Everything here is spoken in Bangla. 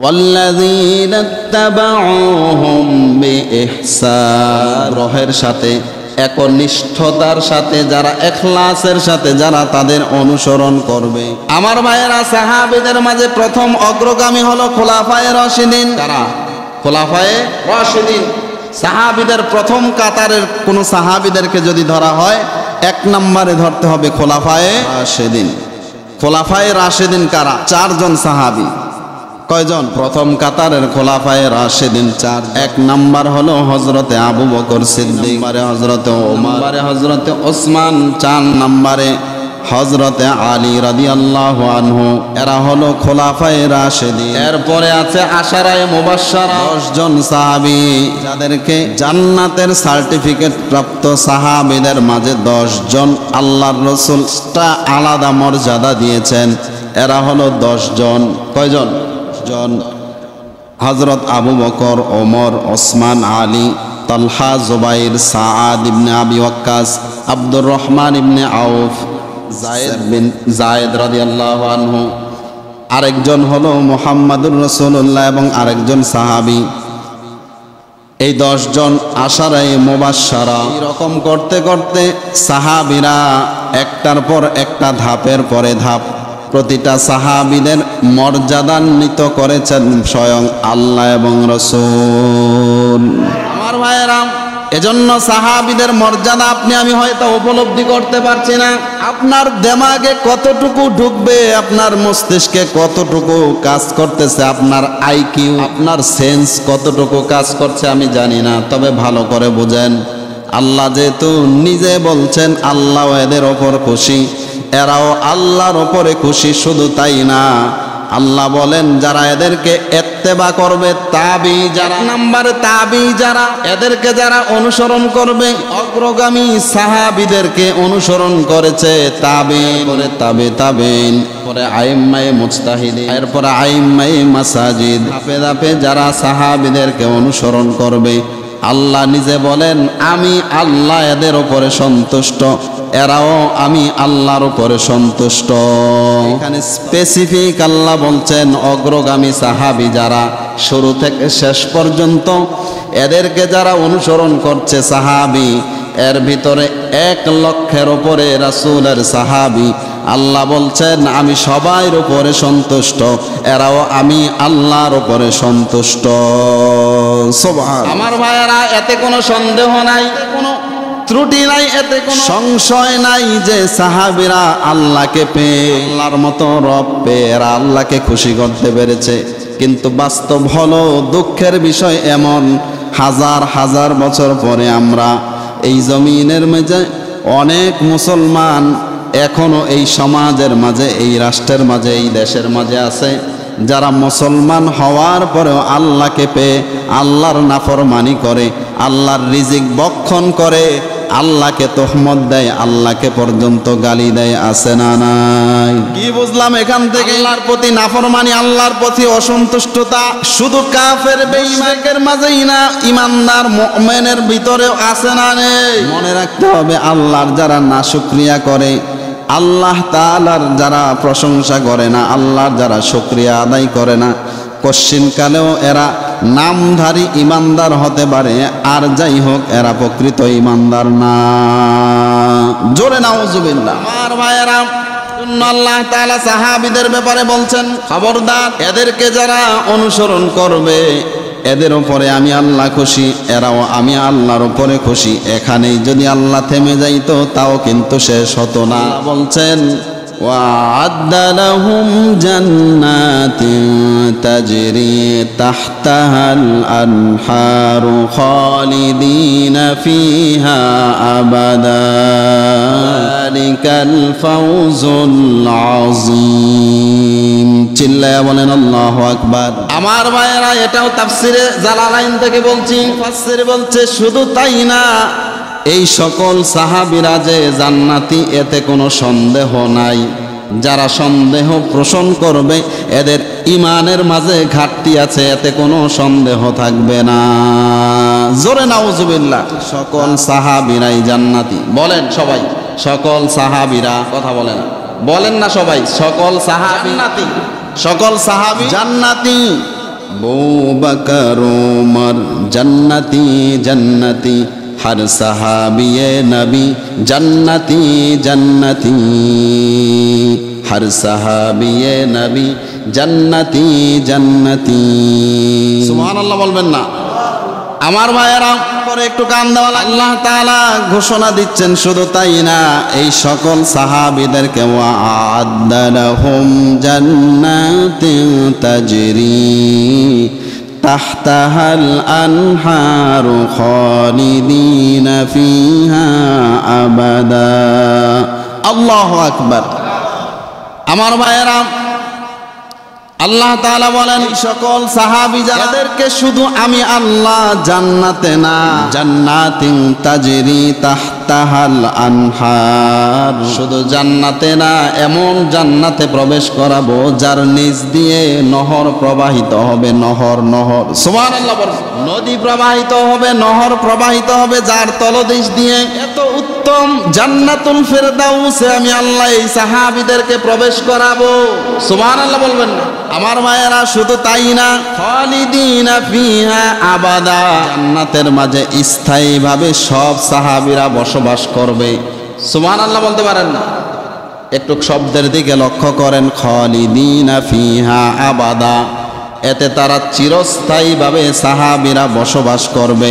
ওয়াল্লাযীনা ইত্তাবাউহুম বিইহসান, গ্রহের সাথে একনিষ্ঠতার সাথে যারা ইখলাসের সাথে যারা তাদের অনুসরণ করবে। আমার ভাইয়েরা, সাহাবীদের মাঝে প্রথম অগ্রগামী হলো খোলাফায়ে রাশিদিন। যারা খোলাফায়ে রাশিদিন, সাহাবীদের প্রথম কাতারের কোন সাহাবীদেরকে যদি ধরা হয়, এক নম্বরে ধরতে হবে খোলাফায়ে রাশিদিন। খোলাফায়ে রাশিদিন কারা? চারজন সাহাবী। কয়জন? প্রথম কাতারের খোলাফায়ে রাশিদিন চার। এক নাম্বার হলো হযরতে আবু বকর সিদ্দিক, হযরতে ওমর, হযরতে ওসমান, চার নম্বরে হযরতে আলী রাদিয়াল্লাহু আনহু। এরা হলো খোলাফায়ে রাশিদিন। এরপরে আছে আশারায়ে মুবাশশারা, 10 জন সাহাবী যাদেরকে জান্নাতের সার্টিফিকেট প্রাপ্ত সাহাবীদের মাঝে 10 জন আল্লাহর রাসূলটা আলাদা মর্যাদা দিয়েছেন। এরা হলো 10 জন। কয়জন? জন। হযরত আবু বকর, ওমর, ওসমান, আলী, তালহা, জুবাইর, সাআদ ইবনে আবি ওয়াক্কাস, আব্দুর রহমান ইবনে আউফ, যায়েদ রাদিয়াল্লাহু আনহু। আরেকজন হলো মুহাম্মাদুর রাসূলুল্লাহ এবং আরেকজন সাহাবী। এই 10 জন আশারায়ে মুবাশশারা। এরকম করতে করতে সাহাবীরা একটার পর একটা, ধাপের পরে ধাপ, প্রতিটা সাহাবীদের মর্যাদান্বিত করেছেন স্বয়ং আল্লাহ এবং রাসূল। আমার ভাইয়েরা, এজন্য সাহাবীদের মর্যাদা আপনি আমি হয়তো উপলব্ধি করতে পারছি না। আপনার দিমাগে কতটুকু ঢুকবে, আপনার মস্তিষ্কে কতটুকু কাজ করতেছে, আপনার আইকিউ, আপনার সেন্স কতটুকু কাজ করছে আমি জানি না। তবে ভালো করে বুঝেন, আল্লাহ যেহেতু নিজে বলছেন আল্লাহ এদের ওপর খুশি, এরাও আল্লাহর ওপরে খুশি। শুধু তাই না, আল্লাহ বলেন যারা এদেরকে ইত্তেবা করবে, তাবি যারা, নাম্বার তাবি যারা, এদেরকে যারা অনুসরণ করবে, অগ্রগামী সাহাবীদেরকে অনুসরণ করেছে, তাবি পরে তাবে তাবেইন, পরে আইম্মায়ে মুজতাহিদিন, এরপরে আইম্মায়ে মাসাজিদ, ধাপে ধাপে যারা সাহাবীদেরকে অনুসরণ করবে, আল্লাহ নিজে বলেন আমি আল্লাহ এদের উপরে সন্তুষ্ট, এরাও আমি আল্লাহর উপরে সন্তুষ্ট। এখানে স্পেসিফিক আল্লাহ বলছেন অগ্রগামী সাহাবী যারা, শুরু থেকে শেষ পর্যন্ত এদেরকে যারা অনুসরণ করছে সাহাবী, এর ভিতরে 1 লক্ষের উপরে রাসূলের সাহাবী। আল্লাহ বলছেন আমি সবার উপরে সন্তুষ্ট, এরাও আমি আল্লাহর উপরে সন্তুষ্ট। সুবহান। আমার ভাইয়েরা, এতে কোনো সন্দেহ নাই, কোনো ত্রুটি নাই, এতে কোনো সংশয় নাই যে সাহাবীরা আল্লাহকে পেয়ে, আল্লাহর মতো রব পেয়ে এরা আল্লাহকে খুশি করতে পেরেছে। কিন্তু বাস্তব হলো, দুঃখের বিষয় এমন, হাজার হাজার বছর পরে আমরা এই জমিনের মাঝে অনেক মুসলমান এখনো এই সমাজের মাঝে, এই রাষ্ট্রের মাঝে, এই দেশের মাঝে আছে যারা মুসলমান হওয়ার পরেও আল্লাহকে পেয়ে আল্লাহর নাফরমানি করে, আল্লাহর রিজিক বক্ষণ করে, আল্লাহকে তোহমত দেয়, আল্লাহকে পর্যন্ত গালি দেয়। আছে না নাই? কি বুঝলাম এখান থেকে? আল্লাহর প্রতি নাফরমানি, আল্লাহর প্রতি অসন্তুষ্টতা শুধু কাফের বেঈমানের মাঝেই না, ইমানদার মুমিনের ভিতরেও আছে না নেই? মনে রাখতে হবে, আল্লাহর যারা নাশুকরিয়া করে, আল্লাহ তাআলার যারা প্রশংসা করে না, আল্লাহর যারা শুকরিয়া আদায় করে না, কশ্চিনকালেও এরা নামধারী ইমানদার হতে পারে, আর যাই হোক এরা প্রকৃত ইমানদার না। জোরে নাউজুবিল্লাহ। আমার ভাইয়েরা, আল্লাহ তাআলা সাহাবীদের ব্যাপারে বলছেন খবরদার, এদেরকে যারা অনুসরণ করবে এদের উপরে আমি আল্লাহ খুশি, এরাও আমি আল্লাহর উপরে খুশি। এখানেই যদি আল্লাহ থেমে যাইতো তাও কিন্তু শেষ হতো না। বলছেন وأعد لهم جنات تجري تحتها الأنهار خالدين فيها أبدا ذلك الفوز العظيم। চিল্লায়া বলেন আল্লাহু আকবার। আমার ভাইয়েরা, এটাও তাফসিরে জালালাইন থেকে বলছি, মুফাসসির বলছে শুধু তাই না, এই সকল সাহাবীরা যে জান্নাতি এতে কোনো সন্দেহ নাই। যারা সন্দেহ পোষণ করবে এদের ইমানের মাঝে ঘাটতি আছে, এতে কোনো সন্দেহ থাকবে না। জোরে নাউজুবিল্লাহ। সকল সাহাবীরাই জান্নাতি বলেন সবাই, সকল সাহাবীরা, কথা বলে না, বলেন না সবাই, সকল সাহাবী জান্নাতি, সকল সাহাবী জান্নাতি। अबू बकर उमर जन्नती जन्नती हर सहाबिये नबी जन्नती जन्नती हर सहाबिये नबी जन्नती जन्नती सुबहानाल्लाह बोलবেন না আমার ভাইয়েরা পরে একটু কান দেওয়া আল্লাহ তাআলা ঘোষণা দিচ্ছেন শুধু তাই না এই সকল সাহাবীদেরকে ওয়া'আদ্দা লাহুম জান্নাতিন তাজরি তাহতাহাল আনহারু খালিদিনা ফিহা আবাদা আল্লাহু আকবার আমার ভাইয়েরা আল্লাহ তাআলা বলেন সকল সাহাবী যাদেরকে শুধু আমি আল্লাহ জান্নাতে না জান্নাতিন তাজরি তাহতাহাল আনহার শুধু জান্নাতে না এমন জান্নাতে প্রবেশ করাবো যার নিচ দিয়ে নহর প্রবাহিত হবে নহর নহর সুবহানাল্লাহ বলেন নদী প্রবাহিত হবে নহর প্রবাহিত হবে যার তলদেশ দিয়ে এত উত্তম জান্নাতুল ফেরদাউসে আমি আল্লাহ এই সাহাবীদেরকে প্রবেশ করাবো সুবহানাল্লাহ বলবেন না আমার মায়েরা শুধু তাই না খালিদিনা ফিহা আবাদা জান্নাতের মাঝে স্থায়ীভাবে সব সাহাবীরা বসবাস করবে সুবহানাল্লাহ বলতে পারেন না একটু শব্দের দিকে লক্ষ্য করেন খালিদিনা ফিহা আবাদা এতে তারা চিরস্থায়ীভাবে সাহাবীরা বসবাস করবে